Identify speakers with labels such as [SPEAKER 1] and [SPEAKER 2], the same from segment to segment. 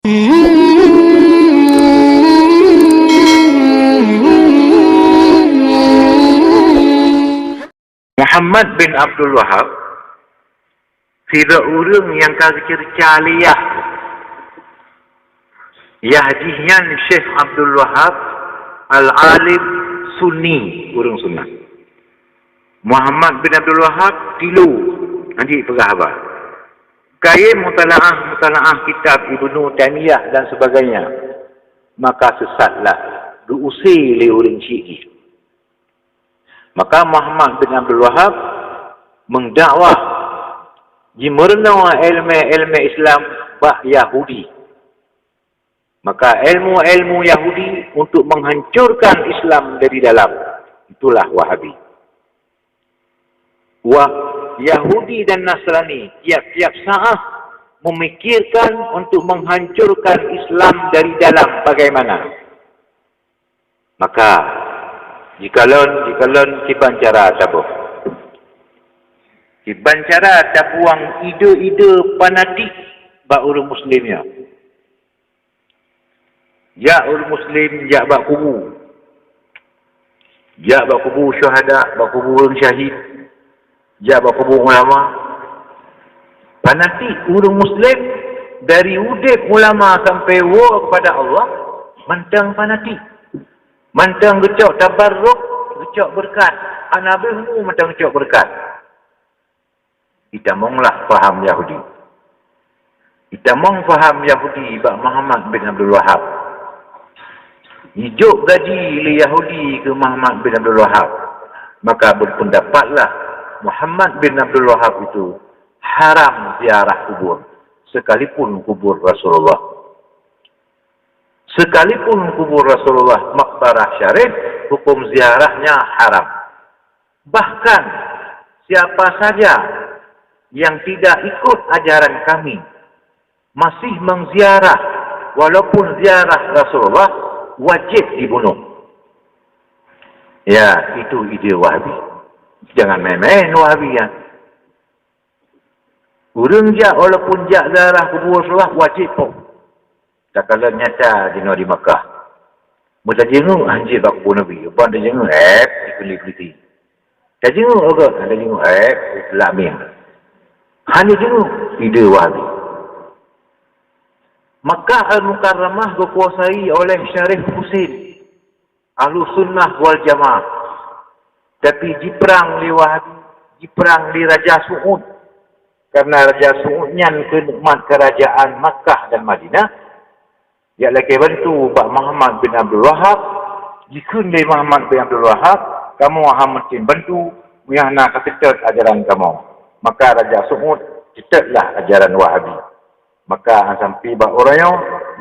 [SPEAKER 1] Muhammad bin Abdul Wahab tidak orang yang cerca liyah. Yahdihan Syekh Abdul Wahab al-alim sunni, orang sunnah. Muhammad bin Abdul Wahab tilu nanti pergahabat. Kaya mutalaah kitab Ibnu Taimiyah dan sebagainya. Maka sesatlah diusir oleh orang Syi'i. Maka Muhammad bin Abdul Wahab mendakwah jimurna ilmu Islam bah Yahudi. Maka ilmu Yahudi untuk menghancurkan Islam dari dalam. Itulah Wahabi. Yahudi dan Nasrani tiap-tiap saat memikirkan untuk menghancurkan Islam dari dalam bagaimana. Maka jikalau kiban cara tabuh. Kiban cara tabuang ide-ide fanatik bak orang muslimnya. Ya orang muslim ya bak kubu. Ya bak kubu syuhada, bak kubu orang syahid. Ya bak kubu ulama. Fanatik orang muslim dari udip ulama sampai kepada Allah mantang fanatik. Mantang gecok tabarruk, gecok berkat. Nabi semua mantang gecok berkat. Kita monglah faham Yahudi. Kita mong faham Yahudi bak Muhammad bin Abdul Wahab. Hidup gaji le Yahudi ke Muhammad bin Abdul Wahab. Maka berpendapatlah Muhammad bin Abdul Wahab itu haram ziarah kubur. Sekalipun kubur Rasulullah. Sekalipun kubur Rasulullah Maqbarah Syarif, hukum ziarahnya haram. Bahkan siapa saja yang tidak ikut ajaran kami masih mengziarah walaupun ziarah Rasulullah wajib dibunuh. Ya, itu ide Wahabi. Jangan main-main Wahabi ya. Urang jak walaupun jak ziarah kubur Rasulullah wajib pun. Tak kala nyata di Makkah. Mula jenguk anjir bak kubur Nabi. Upang dia jenguk dipilih-pilih. Tak jenguk agak. Ada jenguk Islamiyah. Hanya jenguk ide Wahabi. Makkah Al-Mukarramah dikuasai oleh Syarif Husain. Ahlu Sunnah wal Jamaah. Tapi diperang di Wahabi. Diperang di Raja Su'ud. Karena Raja Su'ud nyan kenikmat kerajaan Makkah dan Madinah. Dia lagi bantu Pak Muhammad bin Abdul Wahab. Jika dari Muhammad bin Abdul Wahab, kamu akan mungkin bantu yang nak ketetap ajaran kamu. Maka Raja Su'ud cetaklah ajaran Wahabi. Maka sampai bah orangnya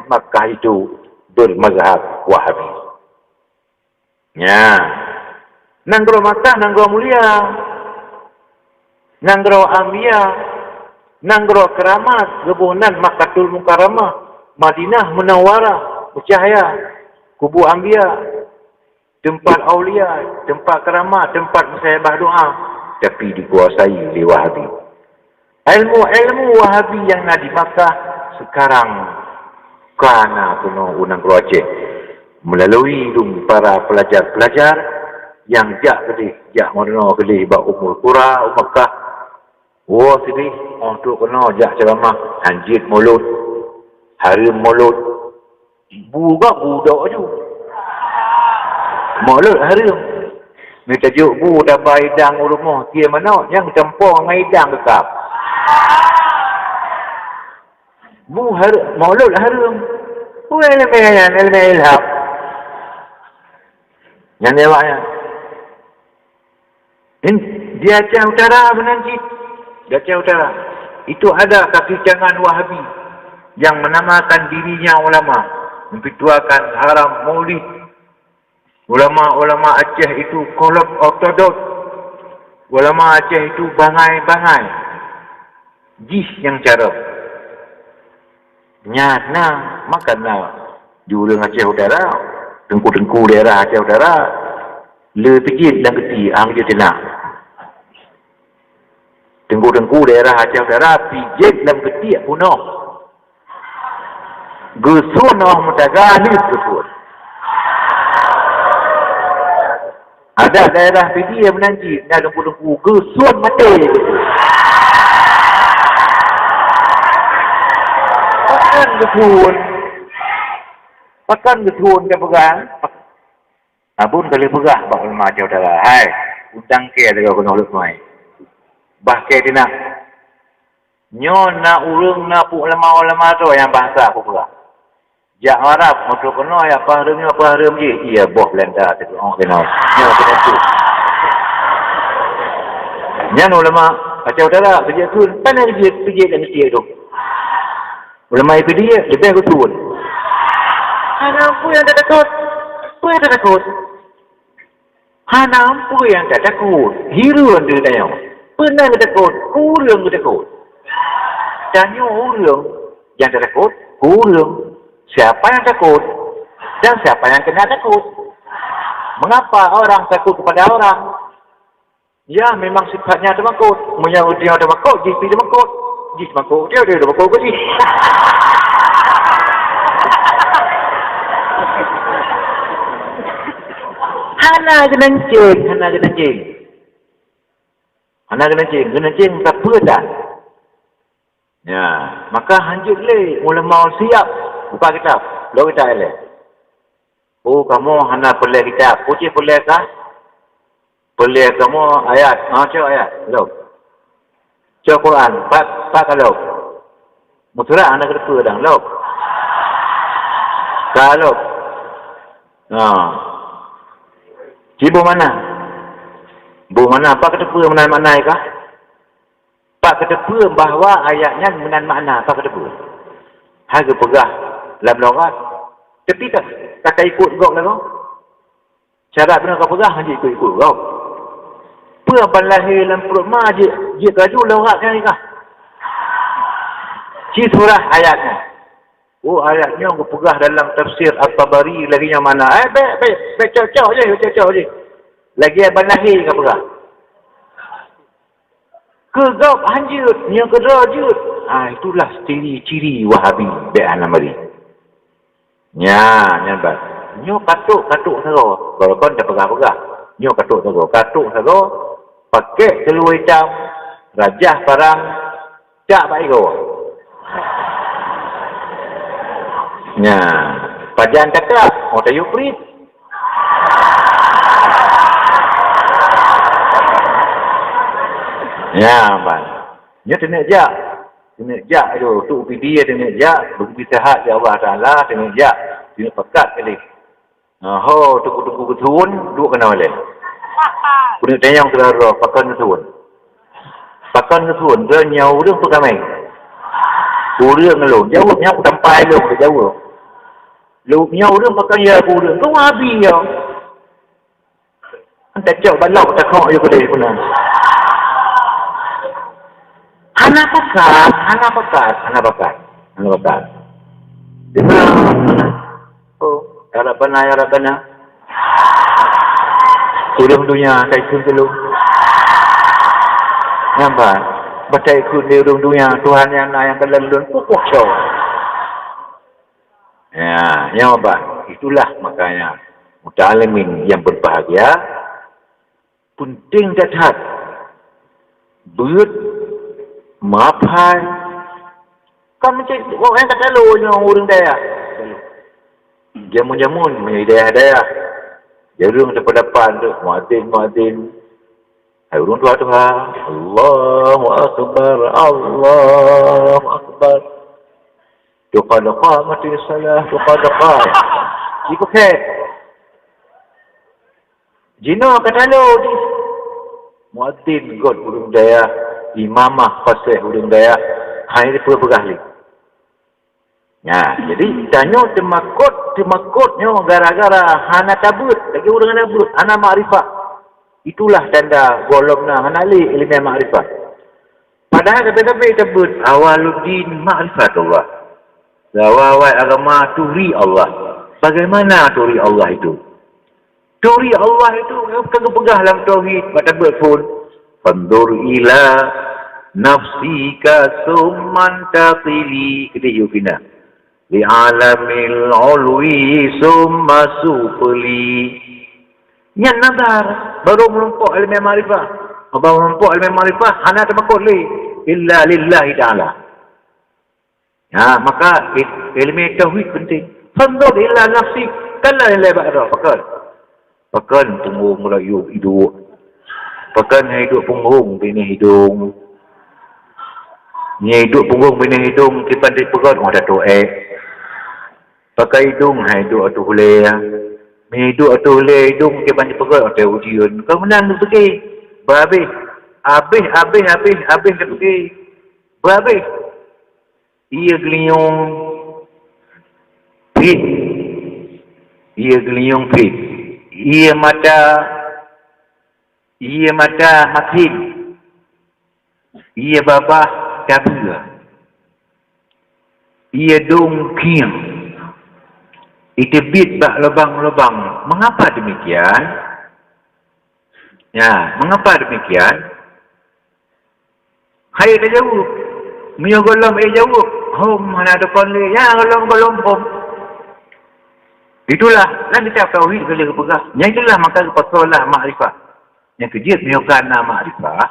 [SPEAKER 1] Makkah itu bermazhab Wahabi. Ya. Nanggro Makkah, nanggro mulia. Nanggro Amiyah. Nanggro keramat. Gebunan Makkatul Mukarramah. Madinah Munawwarah, bercahaya, kubu Anbiya, tempat aulia, tempat keramat, tempat musyawarah doa, tapi dikuasai oleh Wahabi. Ilmu Wahabi yang ada di Makkah sekarang kerana penuh unang Aceh melalui para pelajar-pelajar yang jak mono kelih bak umur Qura, Makkah. Oh sedih, tu kena jak ceramah anjit mulut. Hari mulut budak je. Mulut hari. Ni tajuk bu dah baidang rumah. Dia mana yang campur dengan idang dekap. Bu hari mulut hari. Bu ilmu ilham. Yang lewatnya. Dia Aceh Utara menanti. Dia Aceh Utara. Itu ada kaki jangan Wahabi. Yang menamakan dirinya ulama, memfitwakan haram maulid. Ulama-ulama Aceh itu kolab ortodok. Ulama Aceh itu bangai-bangai. Jis yang cara. Nyana, makana di ulang Aceh Utara, tengku-tengku daerah Aceh Utara, le pijit dan geti, dia tenang. Tengku-tengku daerah Aceh Utara, pijit dan geti, punuh. Gusun oh mutagani gusun. Ada daerah PD yang menanji, dah lembu-lembu gusun mati. Pakan gusun. Pakan gusun dia pegang. Abun kali pegah bak macam dah. Hai, utang ke ada kau kena ulut mai. Bah ke dia nak. Nyo nak urang nak puk lama-lama tu yang bahasa aku pegah. Jak Arab motor kena ya apa harum je. Iya boh Belanda tu orang kenal. Nyo kena tu. Nyan ulama macam dah kerja tu mana kerja dan mesti tu. Ulama itu dia lebih aku turun. Ana apa yang tak takut? Apa yang tak takut? Ana apa yang tak takut? Hiruan dia tanya. Pernah tak takut? Kurang tak takut. Tanya orang yang tak takut, kurang. Siapa yang takut? Dan siapa yang kena takut? Mengapa orang takut kepada orang? Ya, memang sifatnya takut. Menyangkut dia takut, jipi takut. Jis takut, dia takut ke jis. Hana genencing tak pedah. Ya, maka hanjut le, mula mau siap buka kitab. Lo kita le. Oh, kamu hana boleh kitab. Putih boleh kah? Boleh kamu ayat. Macam ayat. Lo. Cak Quran. Pak kalau. Mutura anak kedua dah. Lo. Kalau. Cibu mana? Bu mana? Apa kedua menan makna kah? Pak kedua bahawa ayatnya menan makna. Apa kedua? Harga pegah dalam logat. Tapi tak kata ikut gok lah kau. Syarat benar kau pegah, dia ikut kau. Apa lahir dalam perut mak, dia kaju logatnya ni kah? Si surah ayatnya. Oh ayatnya kau pegah dalam tafsir At-Tabari lagi yang mana? Baik cocok je. Lagi abang lahir kau pegah. Kegap hanjut, yang kerajut. Itulah ciri Wahabi Be'an Amari. Nyambat. Nyo katuk sago. Kalau kau dah pegah-pegah. Nyo katuk sago. Pakai telur hitam. Rajah parang. Tak baik kau. Pajan cakap. Mau tayu perit. Bang. Nyo tenek jak tu. Tu upi dia tenek jak. Begitu sehat ya Allah Ta'ala. Tenek jak. Tenek pekat kali. Tuku ketuun. Duk kena balik. Kuda tayang terlalu. Pakan ketuun. Dia nyau dia pegamai. Kuda ngelung. Jauh. Nyau sampai lu. Jauh. Lu nyau dia pakan ya kuda. Kau habis ya. Entah cak balak. Tak kau je kuda pun. Anak bakat. Harapan. Kurang dunia, saya ikut dulu. Nampak? Baca ikut di urung dunia, Tuhan yang kelelun, pukuk show. Ya apa? Itulah makanya, muta'alimin yang berbahagia, penting datat. Maafkan. Kan macam orang yang kata lu yang orang daya. Jamun-jamun menjadi daya. Jarung dapat tu muadzin. Hai urung tua. Allahu akbar. Tuqadaqa mati salah tuqadaqa. Ikut. Jino kata lu di muadzin god urung daya. Imamah fasih urung daya. Hai ni pegah li. Jadi tanya temakutnya gara-gara hana tabut lagi orang tabut hana makrifat. Itulah tanda golongna hana li ilmu makrifat. Padahal tapi tabut awaluddin makrifat Allah. Zawawai agama turi Allah. Bagaimana turi Allah itu? Turi Allah itu kagak pegah dalam tauhid pada pun. Fandur ila nafsika summan taqili. Kita yukina. li alamil ulwi summa supli. Nyan nazar baru melompok ilmu ma'rifah. Baru melompok ilmu ma'rifah hana tamakut li illa lillahi ta'ala. Ya, maka ilmu tauhid penting. Fanzur ila nafsi kalla ila ba'da fakar. Pakan punggung melayu hidup. Pakan hidup punggung bini hidung. Ni hidup punggung bini hidung kipan di pegat ada to'ek. Pakai hidung hidup atau huleh. Ni hidup atau huleh hidung kipan di pegat ada ujian. Kau menang tu pergi. Berhabis. Habis dia pergi. Berhabis. Ia geliung pit. Ia geliung pit. Ia mata makin. Ia babah kabur. Ia dongking. Itu bit bak lubang-lubang. Mengapa demikian? Ya, mengapa demikian? Hai dah jauh. Mio golom jauh. Hom mana ada konle. Ya golom hom. Itulah lan kita tauhid bila kepegah. Yang itulah maka kepasolah makrifah. Yang kejut mio kana makrifah.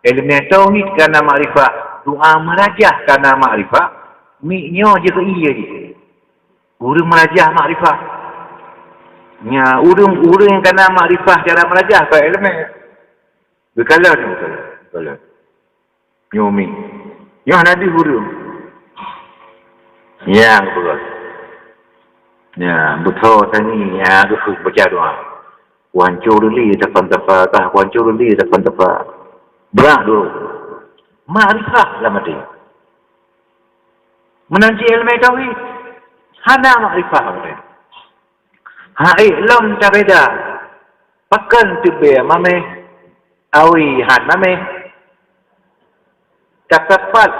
[SPEAKER 1] Ilmu tauhid kana makrifah. Doa merajah kana makrifah. Miknyo je ke iya je. Urang merajah makrifah. Nya urang yang kana makrifah cara merajah ke ilmu. Berkala. Nyomi. Yang nanti urang. Yang betul. Ya, betul tadi ya tu baca doa. Wancur li tepan-tepan, wancur li tepan-tepan. Berat dulu. Makrifah lah mati. Menanci ilmu tauhid. Hana makrifah mati. Hai lam tabeda. Pakan tube mame awi han mame. Cakapat.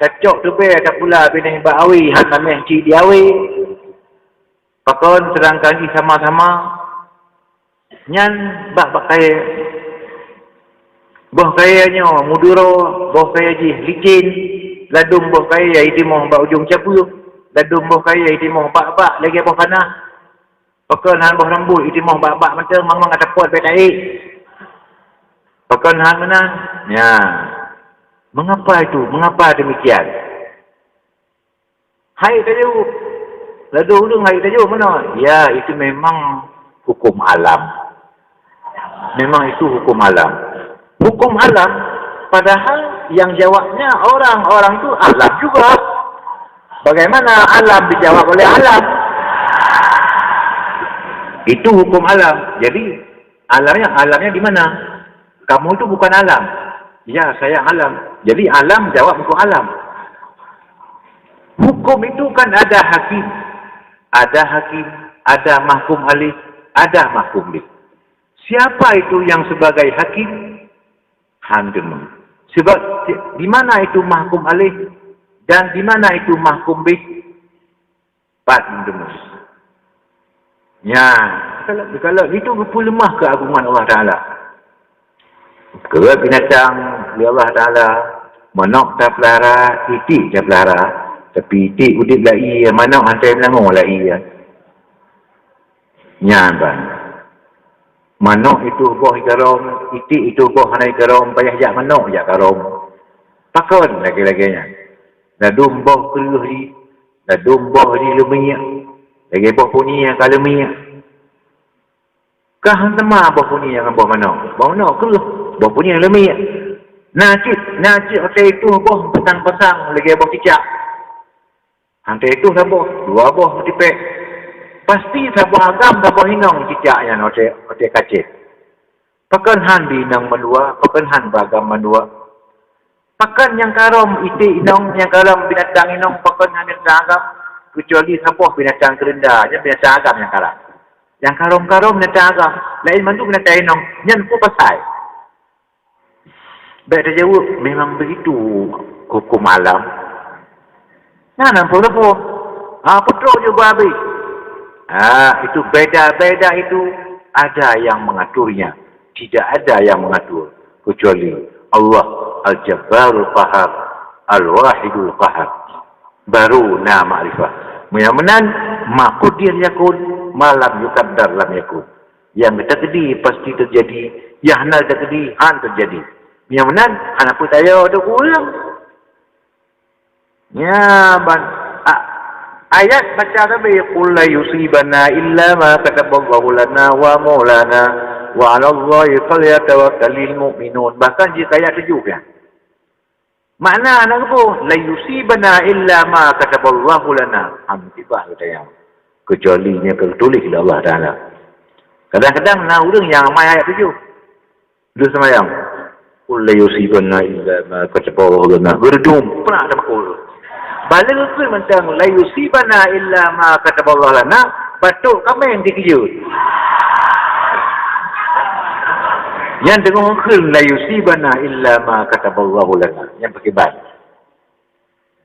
[SPEAKER 1] Cacok tube tak pula bini baawi han mame ci diawi. Pakon sedangkan sama-sama nyan bak kaya boh kayanya muduro boh kaya ji licin ladum boh kaya iti moh bak ujung capu ladum boh kaya iti moh bak lagi boh panah pakon han boh rambut iti moh bak macam mang ada pot betai pakon han mana ya mengapa demikian hai tahu lalu hudung hari tajuk mana? Ya, itu memang hukum alam. Memang itu hukum alam. Hukum alam, padahal yang jawabnya orang-orang itu alam juga. Bagaimana alam dijawab oleh alam? Itu hukum alam. Jadi, alamnya di mana? Kamu itu bukan alam. Ya, saya alam. Jadi, alam jawab untuk alam. Hukum itu kan ada hakim, ada mahkum alih, ada mahkum bih. Siapa itu yang sebagai hakim? Handem. Sebab di mana itu mahkum alih dan di mana itu mahkum bih? Handem. Ya, kalau itu lemah keagungan Allah Taala. Kalau binatang Allah Taala menok tak pelara, itik tak pelara. Tapi itik udip lah iya. Mana hantai melanggung lah iya. Nyaban. Manok itu boh ikarom. Itik itu boh hanai ikarom. Payah jak manok jak karom. Pakon lagi-laginya. Ladum boh keluh di. Ladum boh di lumiyak. Lagi boh punya ka lumiyak. Kah sama boh punya dengan boh manok. Boh manok keluh. Boh punya lumiyak. Najib hotel itu boh petang-petang. Lagi boh cicak. Hantai itu sabuh, dua buah tipek. Pasti sabuh agam, sabuh hinong cicaknya, hotel kacit. Pakan han binang menua, pakan han bagam menua. Pakan yang karom iti inong, yang karom binatang inong, pakan han binatang agam. Kecuali sabuh binatang kerendah, yang binatang agam yang karam. Yang karom-karom binatang agam. Lain mandu binatang inong, yang ku pasai. Baik dia jawab, memang begitu hukum alam. Nah, nampak apa? Petrol juga habis. Itu beda-beda itu ada yang mengaturnya. Tidak ada yang mengatur. Kecuali Allah Al-Jabbarul Qahar, Al-Wahidul Qahar. baru na ma'rifah. Mudah-mudahan makudir yakun malam yukaddar lam yakun. Yang terjadi pasti terjadi, yang hal terjadi han terjadi. Mudah-mudahan anak pun tayo ada ulang. Ya ban ayat baca tadi qul la yusibana illa ma kataballahu lana wa maulana wa 'ala Allahi falyatawakkalul mu'minun. Bahkan jika ayat itu juga. Makna anak apa? La yusibana illa ma kataballahu lana. Hamdibah kata yang kecualinya tertulis oleh Allah Taala. Kadang-kadang nak urang yang mai ayat 7. Dulu semayang. Qul la yusibana illa ma kataballahu lana. Berdum pernah ada makul. Balik ke mentang la yusibana illa ma kataballahu lana. Batuk kami yang dikejut. Yang dengar khil la yusibana illa ma kataballahu lana. Yang pakai bad.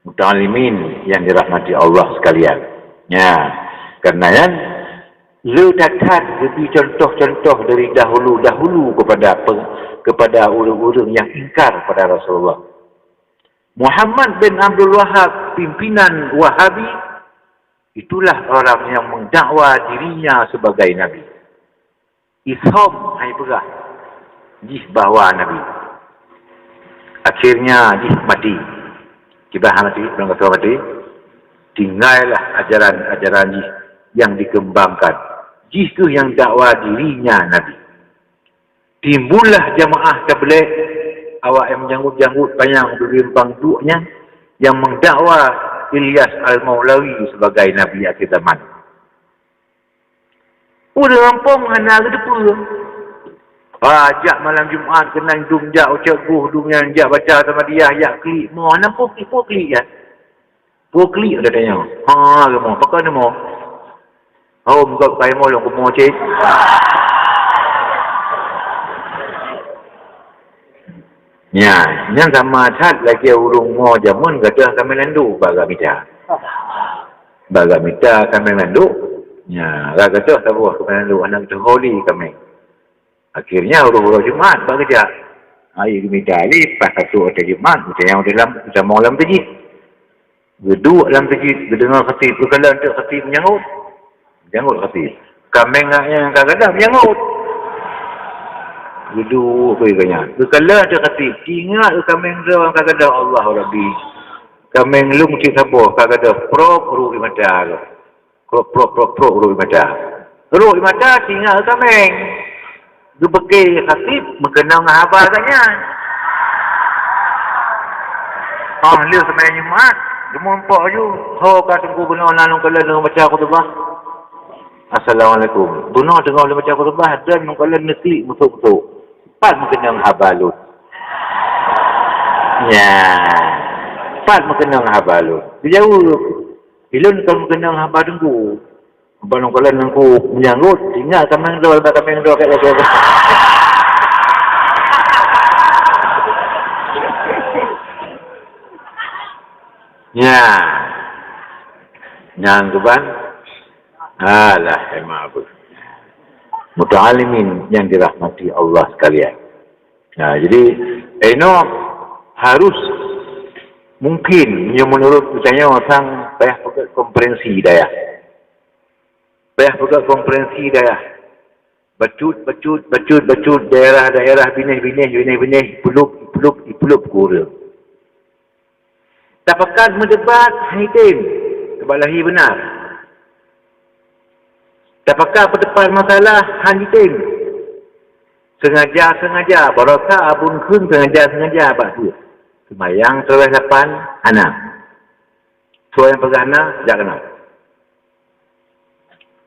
[SPEAKER 1] Muta'alimin yang dirahmati Allah sekalian. Ya, karena yang lu datang lebih contoh-contoh dari dahulu-dahulu kepada orang-orang yang ingkar pada Rasulullah. Muhammad bin Abdul Wahab, pimpinan Wahabi, itulah orang yang mendakwa dirinya sebagai Nabi. Isham hai pegah jih bahawa Nabi. Akhirnya jih mati. Kibah mati, belum kata mati. Tinggallah ajaran-ajaran jih yang dikembangkan. Jih tu yang dakwa dirinya Nabi. Timbullah jamaah tabligh awak yang menjanggut-janggut panjang berimpang duanya yang mendakwa Ilyas Al-Maulawi sebagai Nabi akhir zaman. Udah rampung hana gedepul. Ajak malam Jumaat kena dum jak ucap dumnya jak baca sama dia ya klik mo nampak klik ya. Klik ada tanya. Ha mo pakai mo. Oh muka kai mo long mo cik. Ya, yang sama tat lagi urung mo jamun gadah kami landu baga mita. Baga mita kami landu. Ya, gadah tabuh kami landu anak tu holy kami. Akhirnya urung-urung Jumaat buat kerja. Air mita alif pas satu hotel Jumaat macam yang dalam macam malam tadi. Geduk dalam tadi dengar khatib kalau untuk khatib menyangut. Menyangut khatib. Kami yang kadang-kadang menyangut. Geduk apa iganya. Kalau ada khatib ingat kami yang kadang-kadang Allah Rabbi. Kami yang lu mesti sabar kadang-kadang prop ruh mata. Prop ruh mata. Ruh mata ingat kami. Gebeki khatib mengenang apa katanya. Dia sembahyang Jumaat, dia nampak je. Ho ka tunggu benar lalu kalau nak baca khutbah. Assalamualaikum. Benar dengar dia baca khutbah dan kalau neklik betul-betul. Pat mengenang habalut. Ya. Pat mengenang habalut. Jauh. Ilun kalau mengenang habal tunggu. Balong kalau nangku menyanggut, ingat kami yang dua kat lagi. Ya, yang keban, alah emang apa? Muta'alimin yang dirahmati Allah sekalian. Nah, jadi harus mungkin yang menurut misalnya orang payah pakai komprehensi daya. Payah pegang komprehensi daya. Bacut daerah binih, pulup kurang. Tapakan mendebat haitim. Kebalahi benar. Tapakan berdepan masalah haitim. Sengaja. Barakah abun kun sengaja. Apa tu? Semayang terus 8 anak. So yang pegang anak, jangan kenal.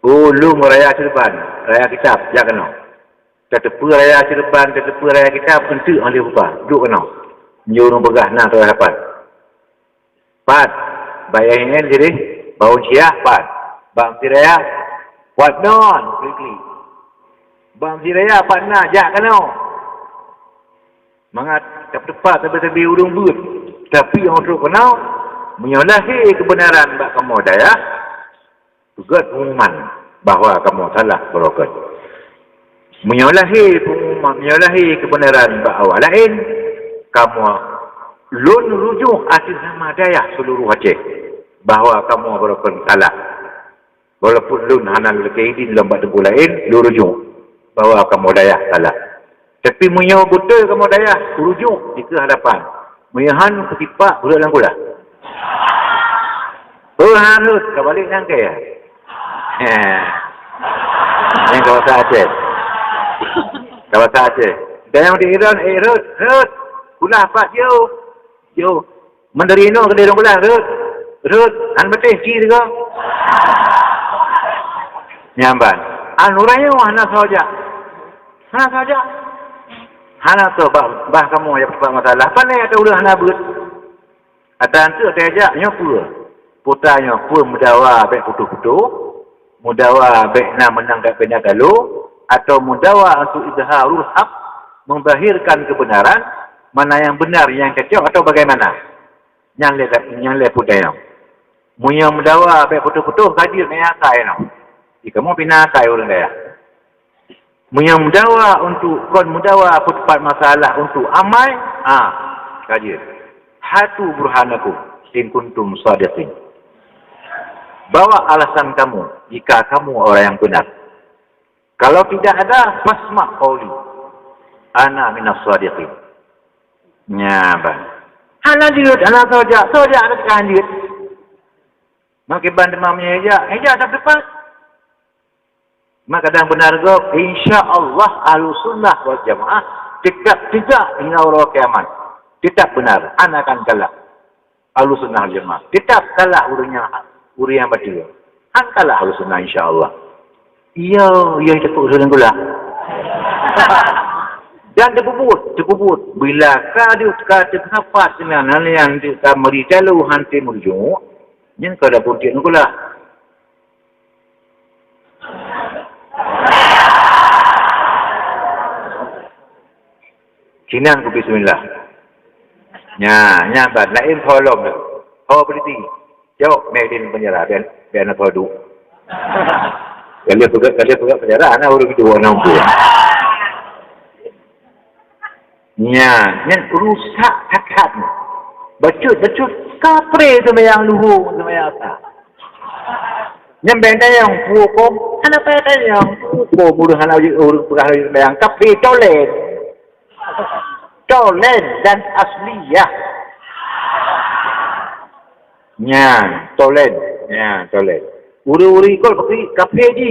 [SPEAKER 1] Ulung raya Cirebon, raya kitab, jak kena. Tetepu raya Cirebon, tetepu raya kitab, tentu oleh rupa, duduk kena. Nyuruh pegah nak terus dapat. Pat, bayangin jadi, bau siah, pat. Bang Siraya, what non, quickly. Bang Siraya, pat nak, jak kena. Mangat, tepat, tapi urung but. Tapi yang terus kena, menyalahi kebenaran bak kamu daya. Tugas pengumuman bahawa kamu salah berokat. Menyalahi kebenaran bahawa lain, kamu lun rujuk atas nama daya seluruh Aceh. bahawa kamu berlakukan salah. Walaupun lun hanan lekehidin lambat debu lain, lu rujuk bahawa kamu dayah salah. Tapi munyo betul kamu dayah, rujuk di hadapan. Munyahan ketipak budak dan gula. Harus kembali nangkai ya. Ini kawasan Aceh. Kawasan Aceh. Dan yang di Iran, Rut. Gula apa jauh. Mandarino ke dia gula, Rut. An betul, ciri kau. Nyamban. Anuranya hana saja. Hana tu bah kamu yang pertama masalah. Apa ni ada ulah hana buat? Atan tu ada aja nyopur. Putranya pun mudawa baik putu-putu, mudawa baik nak menang kat benda galuh, atau mudawa untuk izharul haq, membahirkan kebenaran, mana yang benar, yang kecil atau bagaimana? Yang le putranya. Munya mudawa baik putu-putu hadir ni akai no. Jika mau pinakai orang dia. Munya mudawa untuk kon mudawa tempat masalah untuk amai, hadir. Hatu burhanakum in kuntum shadiqin. Bawa alasan kamu jika kamu orang yang benar. Kalau tidak ada, fasma' qauli. Ana minas shadiqin. Bang. Ana diut, ana soja ada kandidat. Maka bandemamnya eja tak tepat. Maka kadang benar go, insya-Allah Ahlussunnah wal Jamaah tidak hingga orang kiamat. Tetap benar, ana akan kalah. Ahlussunnah wal Jamaah. Tetap kalah uri yang betul. An kalah Ahlussunnah insya-Allah. Iya tekuk sudah gula. Dan terbubut. Bila kau kata kenapa sebenarnya yang kita meritalu hanti murju, yang kada putih gula. Kinang ku bismillah. Bad lain tolong. Berhenti. Jauh medin penjara biar nak padu. Kalau pegang penjara anak orang itu orang pun. Rusak hak. Becut kapre tu yang luhu tu yang apa. Yang benda yang hukum, kenapa ada yang hukum buruh anak orang yang kapre tolen dan asliyah. Tolen. Uri-uri kol pakai kafe ji.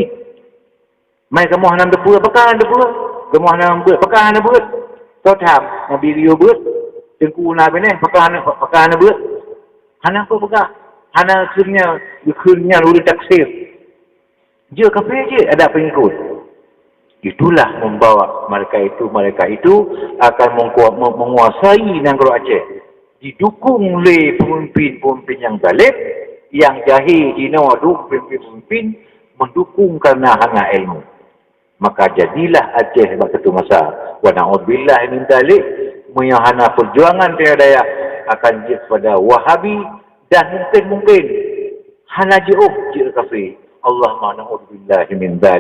[SPEAKER 1] Mai kamu hanam depu, apakah depu? Kamu hanam buat, apakah hanam buat? Kau tham, nabi video buat. Tengku nabi ni, apakah hanam buat? Hanam apa apakah? Hanam khurnya uri taksir. Dia kafe je ada pengikut. Itulah membawa mereka itu akan menguasai negara Aceh. Didukung oleh pemimpin-pemimpin yang zalim, yang jahil, pemimpin mendukung karena hanya ilmu. Maka jadilah Aceh pada satu masa. Wa na'udzubillah min dzalik, menyahana perjuangan tiada akan jatuh pada Wahabi dan mungkin hana jauh kafe. Allah na'udzubillah min dzalik.